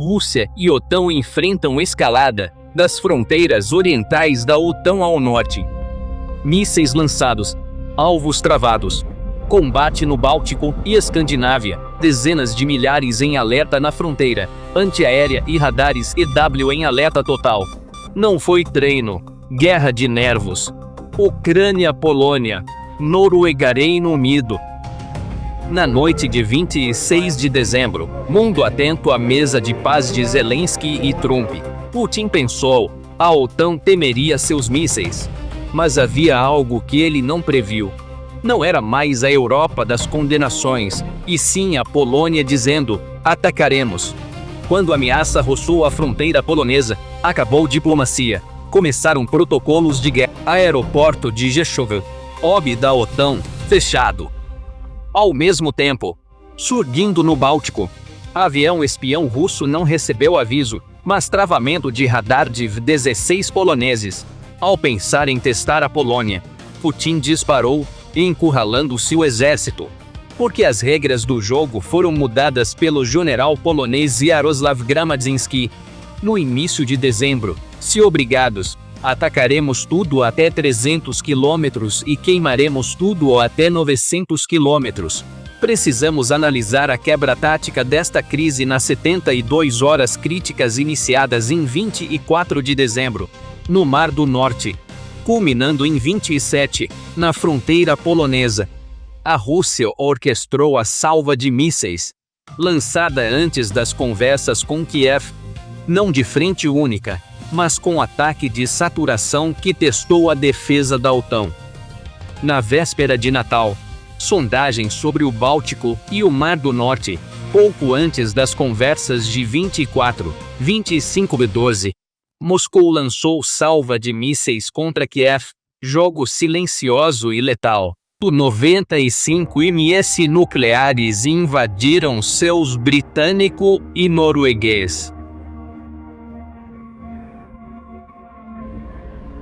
Rússia e OTAN enfrentam escalada das fronteiras orientais da OTAN ao norte. Mísseis lançados, alvos travados. Combate no Báltico e Escandinávia, dezenas de milhares em alerta na fronteira antiaérea e radares EW em alerta total. Não foi treino, guerra de nervos. Ucrânia-Polônia, Noruega-Reino Unido. Na noite de 26 de dezembro, mundo atento à mesa de paz de Zelensky e Trump. Putin pensou, a OTAN temeria seus mísseis. Mas havia algo que ele não previu. Não era mais a Europa das condenações, e sim a Polônia dizendo, atacaremos. Quando a ameaça roçou a fronteira polonesa, acabou diplomacia. Começaram protocolos de guerra. Aeroporto de Rzeszów, hub da OTAN, fechado. Ao mesmo tempo, surgindo no Báltico, avião espião russo não recebeu aviso, mas travamento de radar de 16 poloneses. Ao pensar em testar a Polônia, Putin disparou, encurralando seu exército. Porque as regras do jogo foram mudadas pelo general polonês Jaroslaw Gramadzinski. No início de dezembro, se obrigados, atacaremos tudo até 300 quilômetros e queimaremos tudo até 900 quilômetros. Precisamos analisar a quebra tática desta crise nas 72 horas críticas iniciadas em 24 de dezembro, no Mar do Norte, culminando em 27, na fronteira polonesa. A Rússia orquestrou a salva de mísseis, lançada antes das conversas com Kiev, não de frente única, mas com ataque de saturação que testou a defesa da OTAN. Na véspera de Natal, sondagens sobre o Báltico e o Mar do Norte, pouco antes das conversas de 25 de 12, Moscou lançou salva de mísseis contra Kiev, jogo silencioso e letal. 95 ms nucleares invadiram céus britânico e norueguês.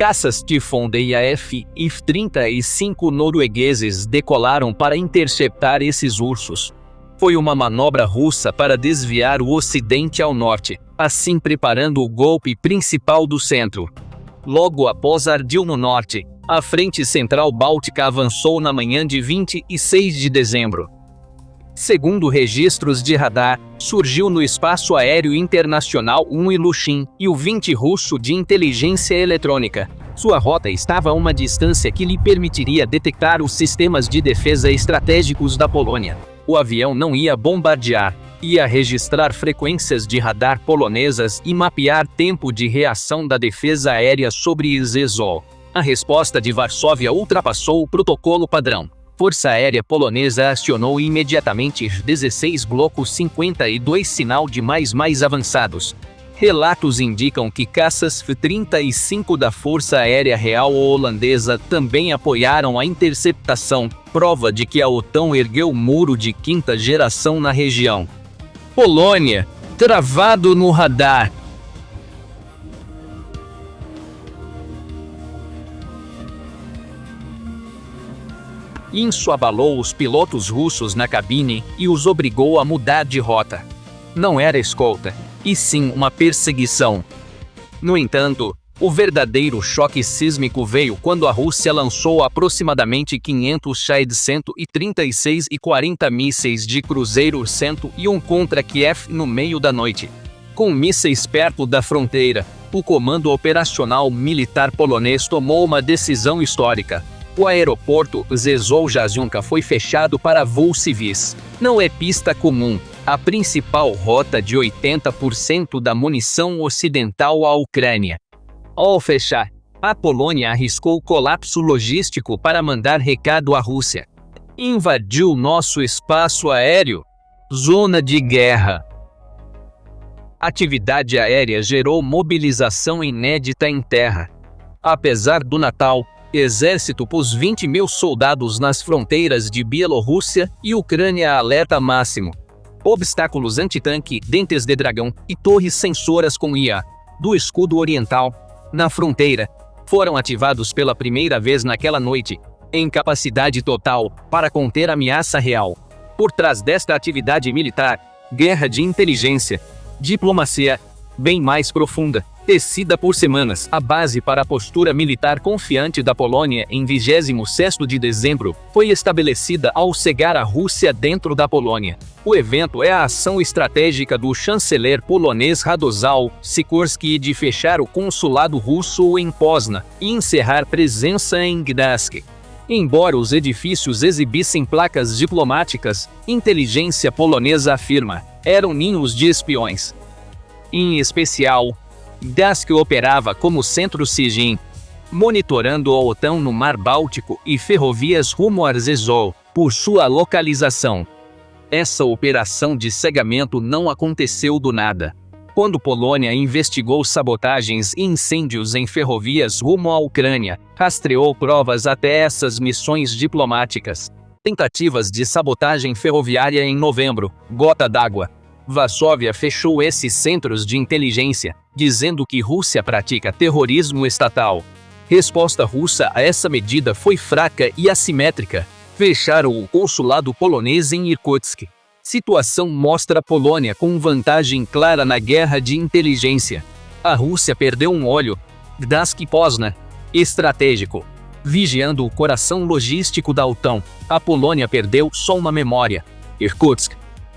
Caças Typhoon e a F-35 noruegueses decolaram para interceptar esses ursos. Foi uma manobra russa para desviar o Ocidente ao norte, assim preparando o golpe principal do centro. Logo após Ardil no norte, a Frente Central Báltica avançou na manhã de 26 de dezembro. Segundo registros de radar, surgiu no espaço aéreo internacional um Ilyushin e o 20 russo de inteligência eletrônica. Sua rota estava a uma distância que lhe permitiria detectar os sistemas de defesa estratégicos da Polônia. O avião não ia bombardear, ia registrar frequências de radar polonesas e mapear tempo de reação da defesa aérea sobre Rzeszów. A resposta de Varsóvia ultrapassou o protocolo padrão. Força Aérea Polonesa acionou imediatamente 16 Bloco 52 sinal de mais avançados. Relatos indicam que caças F-35 da Força Aérea Real Holandesa também apoiaram a interceptação, prova de que a OTAN ergueu muro de quinta geração na região. Polônia, travado no radar. Isso abalou os pilotos russos na cabine e os obrigou a mudar de rota. Não era escolta, e sim uma perseguição. No entanto, o verdadeiro choque sísmico veio quando a Rússia lançou aproximadamente 500 Shahed-136 e 40 mísseis de cruzeiro 101 contra Kiev no meio da noite. Com mísseis perto da fronteira, o Comando Operacional Militar polonês tomou uma decisão histórica. O aeroporto Rzeszów foi fechado para voos civis. Não é pista comum, a principal rota de 80% da munição ocidental à Ucrânia. Ao fechar, a Polônia arriscou colapso logístico para mandar recado à Rússia. Invadiu nosso espaço aéreo? Zona de guerra. Atividade aérea gerou mobilização inédita em terra. Apesar do Natal, Exército pôs 20 mil soldados nas fronteiras de Bielorrússia e Ucrânia a alerta máximo. Obstáculos antitanque, dentes de dragão e torres sensoras com IA do escudo oriental na fronteira foram ativados pela primeira vez naquela noite, em capacidade total para conter a ameaça real. Por trás desta atividade militar, guerra de inteligência, Diplomacia bem mais profunda, tecida por semanas. A base para a postura militar confiante da Polônia em 26º de dezembro foi estabelecida ao cegar a Rússia dentro da Polônia. O evento é a ação estratégica do chanceler polonês Radosław Sikorski de fechar o consulado russo em Poznan e encerrar presença em Gdańsk. Embora os edifícios exibissem placas diplomáticas, inteligência polonesa afirma, eram ninhos de espiões. Em especial, Gdańsk operava como centro SIGINT, monitorando a OTAN no Mar Báltico e ferrovias rumo a Rzeszów, por sua localização. Essa operação de cegamento não aconteceu do nada. Quando Polônia investigou sabotagens e incêndios em ferrovias rumo à Ucrânia, rastreou provas até essas missões diplomáticas. Tentativas de sabotagem ferroviária em novembro, gota d'água. Varsóvia fechou esses centros de inteligência, dizendo que Rússia pratica terrorismo estatal. Resposta russa a essa medida foi fraca e assimétrica. Fecharam o consulado polonês em Irkutsk. Situação mostra a Polônia com vantagem clara na guerra de inteligência. A Rússia perdeu um olho. Gdańsk e Poznan. Estratégico. Vigiando o coração logístico da OTAN, a Polônia perdeu só uma memória. Irkutsk.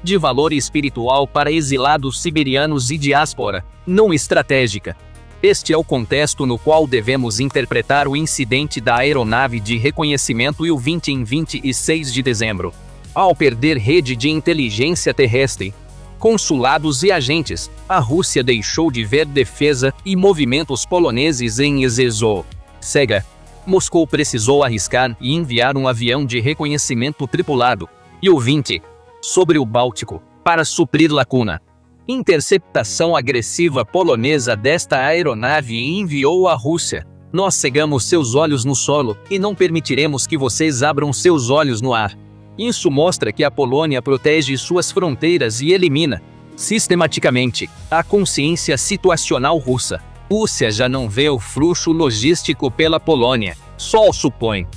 De valor espiritual para exilados siberianos e diáspora, não estratégica. Este é o contexto no qual devemos interpretar o incidente da aeronave de reconhecimento Il-20 em 26 de dezembro. Ao perder rede de inteligência terrestre, consulados e agentes, a Rússia deixou de ver defesa e movimentos poloneses em Rzeszów. Cega. Moscou precisou arriscar e enviar um avião de reconhecimento tripulado, Il-20, sobre o Báltico, para suprir lacuna. Interceptação agressiva polonesa desta aeronave enviou à Rússia. Nós cegamos seus olhos no solo e não permitiremos que vocês abram seus olhos no ar. Isso mostra que a Polônia protege suas fronteiras e elimina, sistematicamente, a consciência situacional russa. Rússia já não vê o fluxo logístico pela Polônia, só o supõe.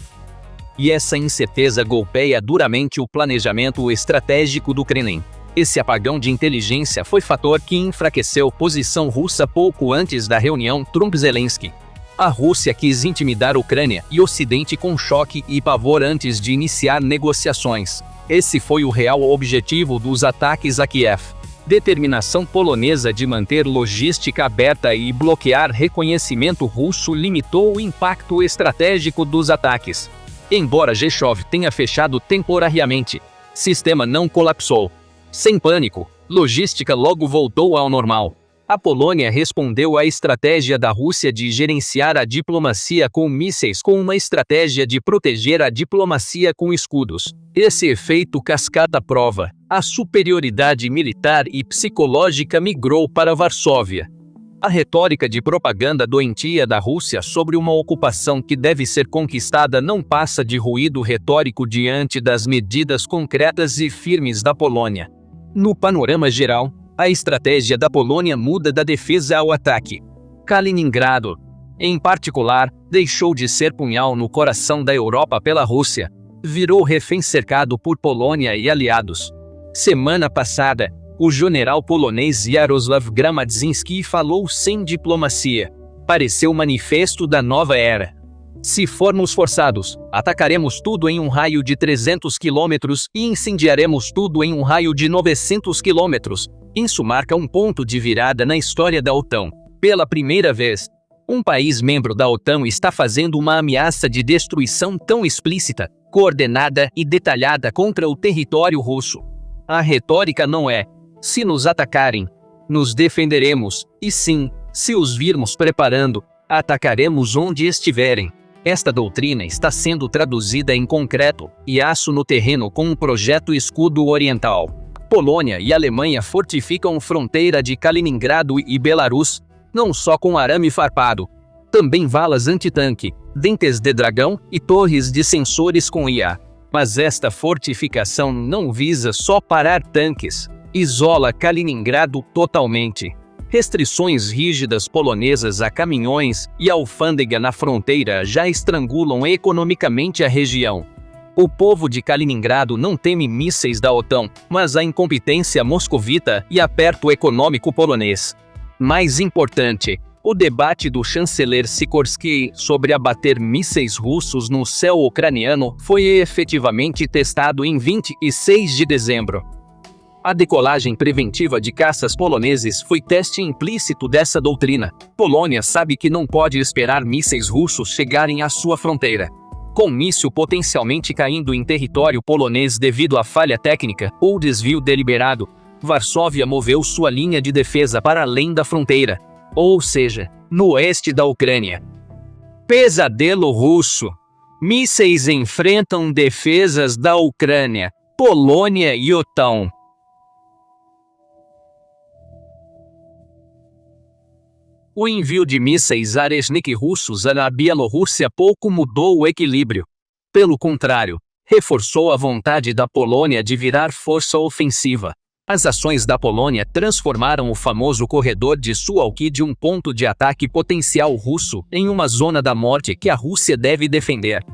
E essa incerteza golpeia duramente o planejamento estratégico do Kremlin. Esse apagão de inteligência foi fator que enfraqueceu a posição russa pouco antes da reunião Trump-Zelensky. A Rússia quis intimidar a Ucrânia e o Ocidente com choque e pavor antes de iniciar negociações. Esse foi o real objetivo dos ataques a Kiev. Determinação polonesa de manter logística aberta e bloquear reconhecimento russo limitou o impacto estratégico dos ataques. Embora Rzeszów tenha fechado temporariamente, sistema não colapsou. Sem pânico, logística logo voltou ao normal. A Polônia respondeu à estratégia da Rússia de gerenciar a diplomacia com mísseis com uma estratégia de proteger a diplomacia com escudos. Esse efeito cascata prova, a superioridade militar e psicológica migrou para Varsóvia. A retórica de propaganda doentia da Rússia sobre uma ocupação que deve ser conquistada não passa de ruído retórico diante das medidas concretas e firmes da Polônia. No panorama geral, a estratégia da Polônia muda da defesa ao ataque. Kaliningrado, em particular, deixou de ser punhal no coração da Europa pela Rússia, virou refém cercado por Polônia e aliados. Semana passada, o general polonês Jarosław Gramadzinski falou sem diplomacia. Pareceu o manifesto da nova era. Se formos forçados, atacaremos tudo em um raio de 300 quilômetros e incendiaremos tudo em um raio de 900 quilômetros. Isso marca um ponto de virada na história da OTAN. Pela primeira vez, um país membro da OTAN está fazendo uma ameaça de destruição tão explícita, coordenada e detalhada contra o território russo. A retórica não é: se nos atacarem, nos defenderemos, e sim, se os virmos preparando, atacaremos onde estiverem. Esta doutrina está sendo traduzida em concreto e aço no terreno com o projeto Escudo Oriental. Polônia e Alemanha fortificam fronteira de Kaliningrado e Belarus, não só com arame farpado, também valas antitanque, dentes de dragão e torres de sensores com IA. Mas esta fortificação não visa só parar tanques, isola Kaliningrado totalmente. Restrições rígidas polonesas a caminhões e alfândega na fronteira já estrangulam economicamente a região. O povo de Kaliningrado não teme mísseis da OTAN, mas a incompetência moscovita e aperto econômico polonês. Mais importante, o debate do chanceler Sikorsky sobre abater mísseis russos no céu ucraniano foi efetivamente testado em 26 de dezembro. A decolagem preventiva de caças poloneses foi teste implícito dessa doutrina. Polônia sabe que não pode esperar mísseis russos chegarem à sua fronteira. Com míssil potencialmente caindo em território polonês devido a falha técnica ou desvio deliberado, Varsóvia moveu sua linha de defesa para além da fronteira, ou seja, no oeste da Ucrânia. Pesadelo russo. Mísseis enfrentam defesas da Ucrânia, Polônia e OTAN. O envio de mísseis Aresnik russos na Bielorrússia pouco mudou o equilíbrio. Pelo contrário, reforçou a vontade da Polônia de virar força ofensiva. As ações da Polônia transformaram o famoso corredor de Suwałki de um ponto de ataque potencial russo em uma zona da morte que a Rússia deve defender.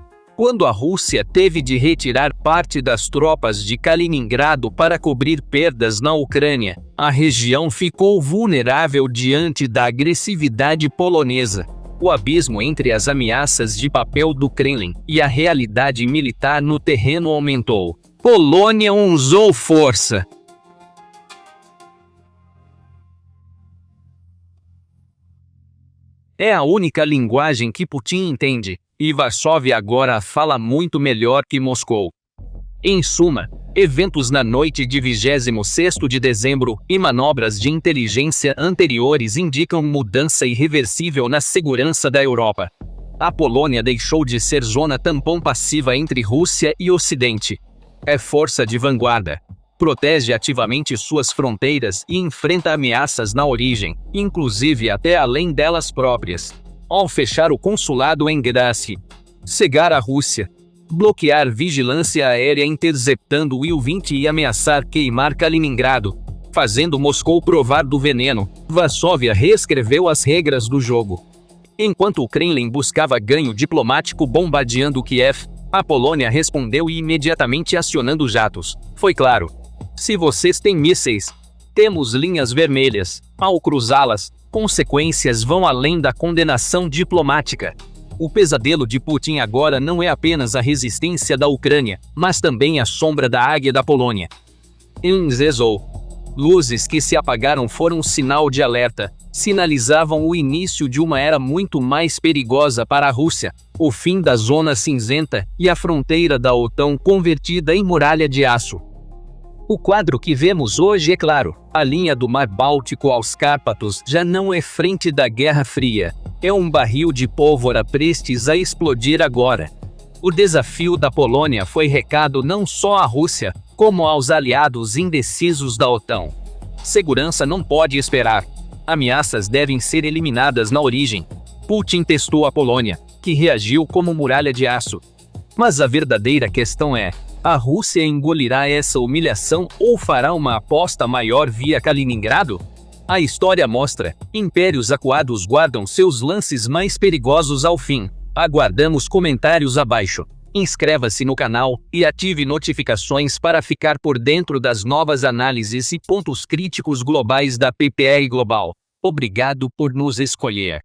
Quando a Rússia teve de retirar parte das tropas de Kaliningrado para cobrir perdas na Ucrânia, a região ficou vulnerável diante da agressividade polonesa. O abismo entre as ameaças de papel do Kremlin e a realidade militar no terreno aumentou. Polônia usou força. É a única linguagem que Putin entende, e Varsóvia agora fala muito melhor que Moscou. Em suma, eventos na noite de 26º de dezembro e manobras de inteligência anteriores indicam mudança irreversível na segurança da Europa. A Polônia deixou de ser zona tampão passiva entre Rússia e Ocidente. É força de vanguarda. Protege ativamente suas fronteiras e enfrenta ameaças na origem, inclusive até além delas próprias. Ao fechar o consulado em Gdańsk, cegar a Rússia, bloquear vigilância aérea interceptando o Il-20 e ameaçar queimar Kaliningrado, fazendo Moscou provar do veneno, Varsóvia reescreveu as regras do jogo. Enquanto o Kremlin buscava ganho diplomático bombardeando Kiev, a Polônia respondeu imediatamente acionando jatos. Foi claro. Se vocês têm mísseis, temos linhas vermelhas. Ao cruzá-las, consequências vão além da condenação diplomática. O pesadelo de Putin agora não é apenas a resistência da Ucrânia, mas também a sombra da águia da Polônia. Em Rzeszów, luzes que se apagaram foram um sinal de alerta, sinalizavam o início de uma era muito mais perigosa para a Rússia, o fim da zona cinzenta e a fronteira da OTAN convertida em muralha de aço. O quadro que vemos hoje é claro. A linha do Mar Báltico aos Cárpatos já não é frente da Guerra Fria. É um barril de pólvora prestes a explodir agora. O desafio da Polônia foi recado não só à Rússia, como aos aliados indecisos da OTAN. Segurança não pode esperar. Ameaças devem ser eliminadas na origem. Putin testou a Polônia, que reagiu como muralha de aço. Mas a verdadeira questão é: a Rússia engolirá essa humilhação ou fará uma aposta maior via Kaliningrado? A história mostra, impérios acuados guardam seus lances mais perigosos ao fim. Aguardamos comentários abaixo. Inscreva-se no canal e ative notificações para ficar por dentro das novas análises e pontos críticos globais da PPR Global. Obrigado por nos escolher.